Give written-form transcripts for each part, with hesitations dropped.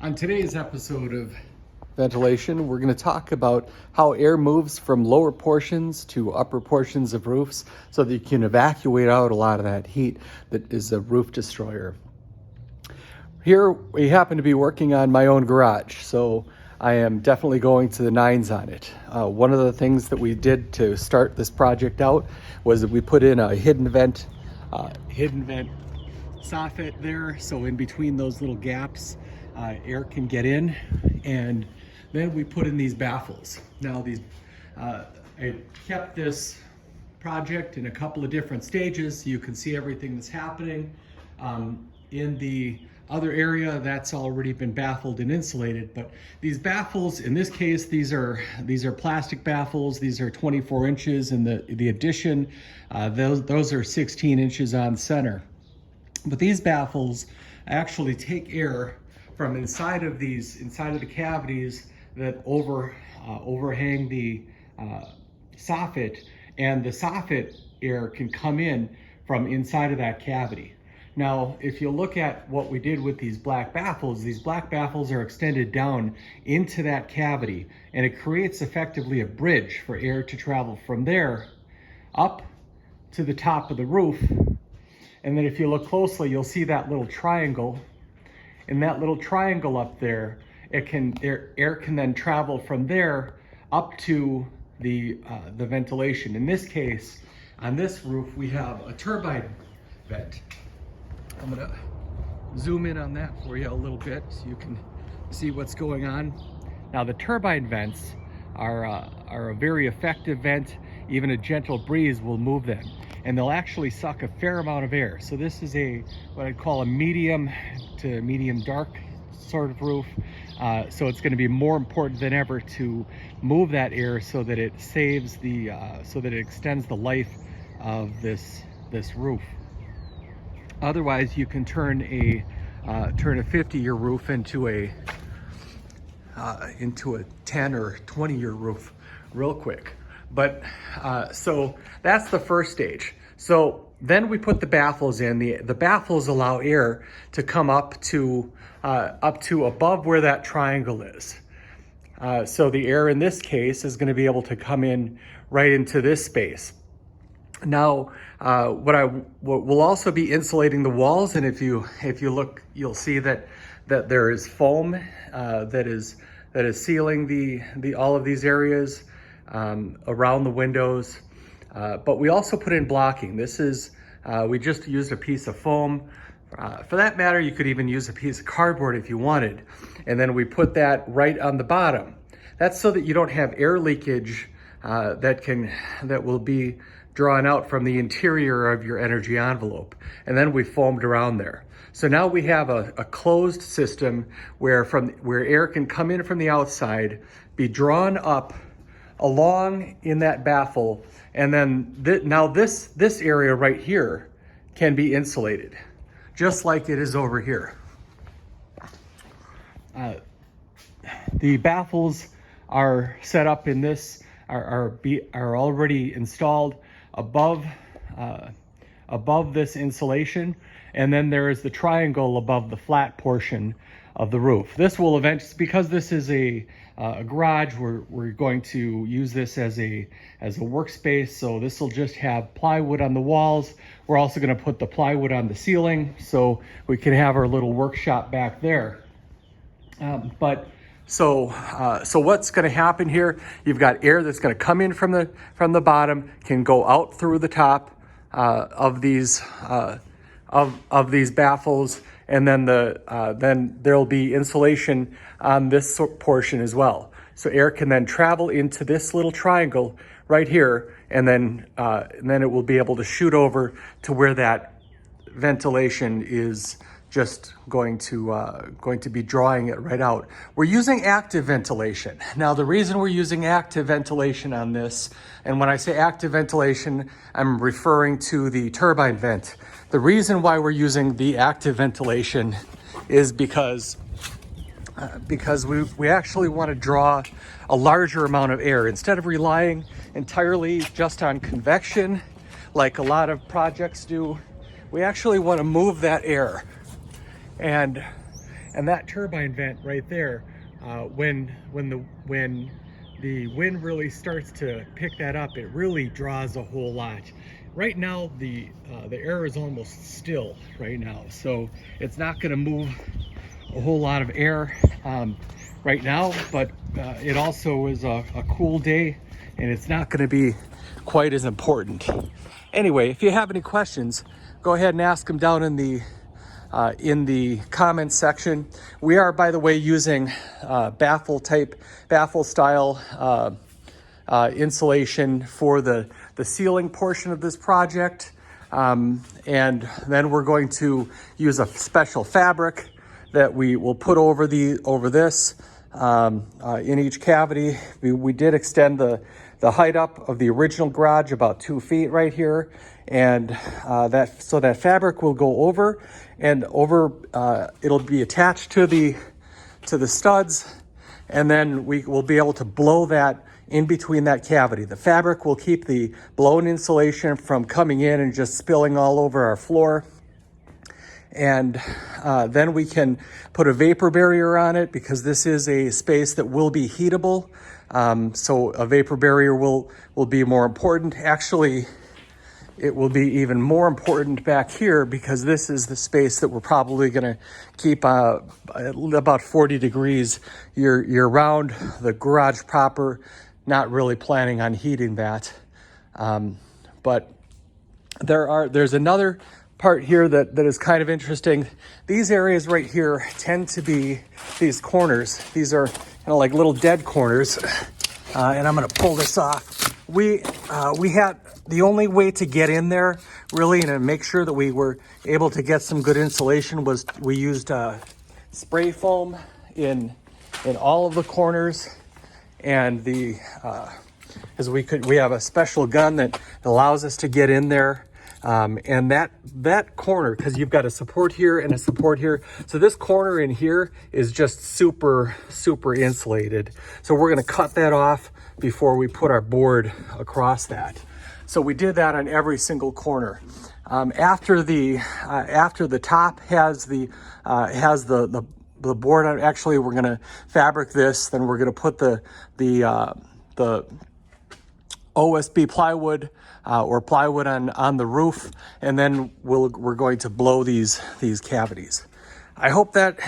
On today's episode of Ventilation, we're going to talk about how air moves from lower portions to upper portions of roofs so that you can evacuate out a lot of that heat that is a roof destroyer. Here we happen to be working on my own garage, so I am definitely going to the nines on it. One of the things that we did to start this project out was that we put in a hidden vent soffit there, so in between those little gaps air can get in, and then we put in these baffles. Now I kept this project in a couple of different stages so you can see everything that's happening. In the other area, that's already been baffled and insulated, but these baffles, in this case, these are plastic baffles. These are 24 inches, and the addition, those are 16 inches on center. But these baffles actually take air from inside of the cavities that overhang the soffit, and the soffit air can come in from inside of that cavity. Now, if you look at what we did with these black baffles are extended down into that cavity, and it creates effectively a bridge for air to travel from there up to the top of the roof. And then if you look closely, you'll see that little triangle. In that little triangle up there, air can then travel from there up to the ventilation. In this case, on this roof, we have a turbine vent. I'm gonna zoom in on that for you a little bit so you can see what's going on. Now, the turbine vents are a very effective vent. Even a gentle breeze will move them, and they'll actually suck a fair amount of air. So this is what I'd call a medium to medium dark sort of roof. So it's going to be more important than ever to move that air so that it saves so that it extends the life of this roof. Otherwise, you can turn a 50-year roof into a 10 or 20-year roof real quick. But so that's the first stage. So then we put the baffles in. The baffles allow air to come up to above where that triangle is. So the air in this case is going to be able to come in right into this space. Now, we'll also be insulating the walls, and if you look, you'll see that there is foam that is sealing all of these areas around the windows. But we also put in blocking. We just used a piece of foam. For that matter, you could even use a piece of cardboard if you wanted. And then we put that right on the bottom. That's so that you don't have air leakage that will be drawn out from the interior of your energy envelope. And then we foamed around there. So now we have a closed system where air can come in from the outside, be drawn up along in that baffle, and then now this area right here can be insulated, just like it is over here. The baffles are set up in this, are already installed above this insulation, and then there is the triangle above the flat portion of the roof. This will eventually, because this is a garage, we're going to use this as a workspace. So this will just have plywood on the walls. We're also going to put the plywood on the ceiling so we can have our little workshop back there. So what's going to happen here? You've got air that's going to come in from the bottom, can go out through the top of these baffles, and then then there'll be insulation on this portion as well. So air can then travel into this little triangle right here, and then it will be able to shoot over to where that ventilation is just going to be drawing it right out. We're using active ventilation. Now, the reason we're using active ventilation on this, and when I say active ventilation, I'm referring to the turbine vent. The reason why we're using the active ventilation is because we actually want to draw a larger amount of air. Instead of relying entirely just on convection, like a lot of projects do, we actually want to move that air. And And that turbine vent right there, when the wind really starts to pick that up, it really draws a whole lot. Right now, the air is almost still right now, so it's not going to move a whole lot of air right now, but it also is a cool day, and it's not going to be quite as important. Anyway, if you have any questions, go ahead and ask them down in the comments section. We are, by the way, using baffle style insulation for the ceiling portion of this project. And then we're going to use a special fabric that we will put over this in each cavity. We did extend the height up of the original garage about 2 feet right here, and that fabric will go over, and it'll be attached to the studs, and then we will be able to blow that in between that cavity. The fabric will keep the blown insulation from coming in and just spilling all over our floor. And then we can put a vapor barrier on it, because this is a space that will be heatable. So a vapor barrier will be more important. Actually, it will be even more important back here, because this is the space that we're probably going to keep about 40 degrees year round. The garage proper, not really planning on heating that. But there's another part here that is kind of interesting. These areas right here tend to be these corners. These are kind of like little dead corners. And I'm going to pull this off. We had the only way to get in there really, and to make sure that we were able to get some good insulation, was we used spray foam in all of the corners. And because we have a special gun that allows us to get in there. And that corner, because you've got a support here and a support here. So this corner in here is just super insulated. So we're going to cut that off before we put our board across that. So we did that on every single corner. After the top has the board on, actually we're going to fabric this, then we're going to put the OSB plywood or plywood on the roof, and then we're going to blow these cavities. I hope that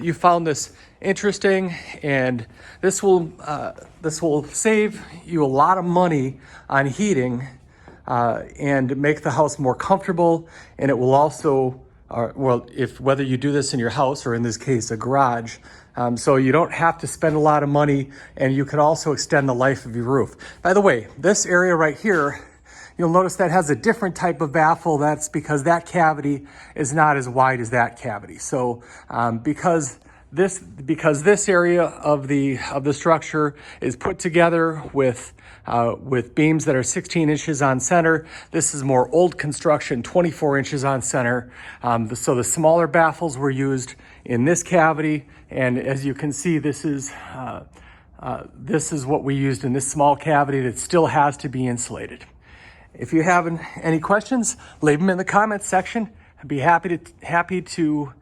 you found this interesting, and this will save you a lot of money on heating and make the house more comfortable. And it will also, whether you do this in your house or in this case a garage, so you don't have to spend a lot of money, and you can also extend the life of your roof. By the way, this area right here, you'll notice that has a different type of baffle. That's because that cavity is not as wide as that cavity. So because this area of the structure is put together with beams that are 16 inches on center, this is more old construction, 24 inches on center. So the smaller baffles were used in this cavity, and as you can see, this is what we used in this small cavity that still has to be insulated. If you have any questions, leave them in the comments section. I'd be happy to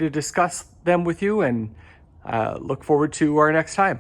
discuss them with you, and look forward to our next time.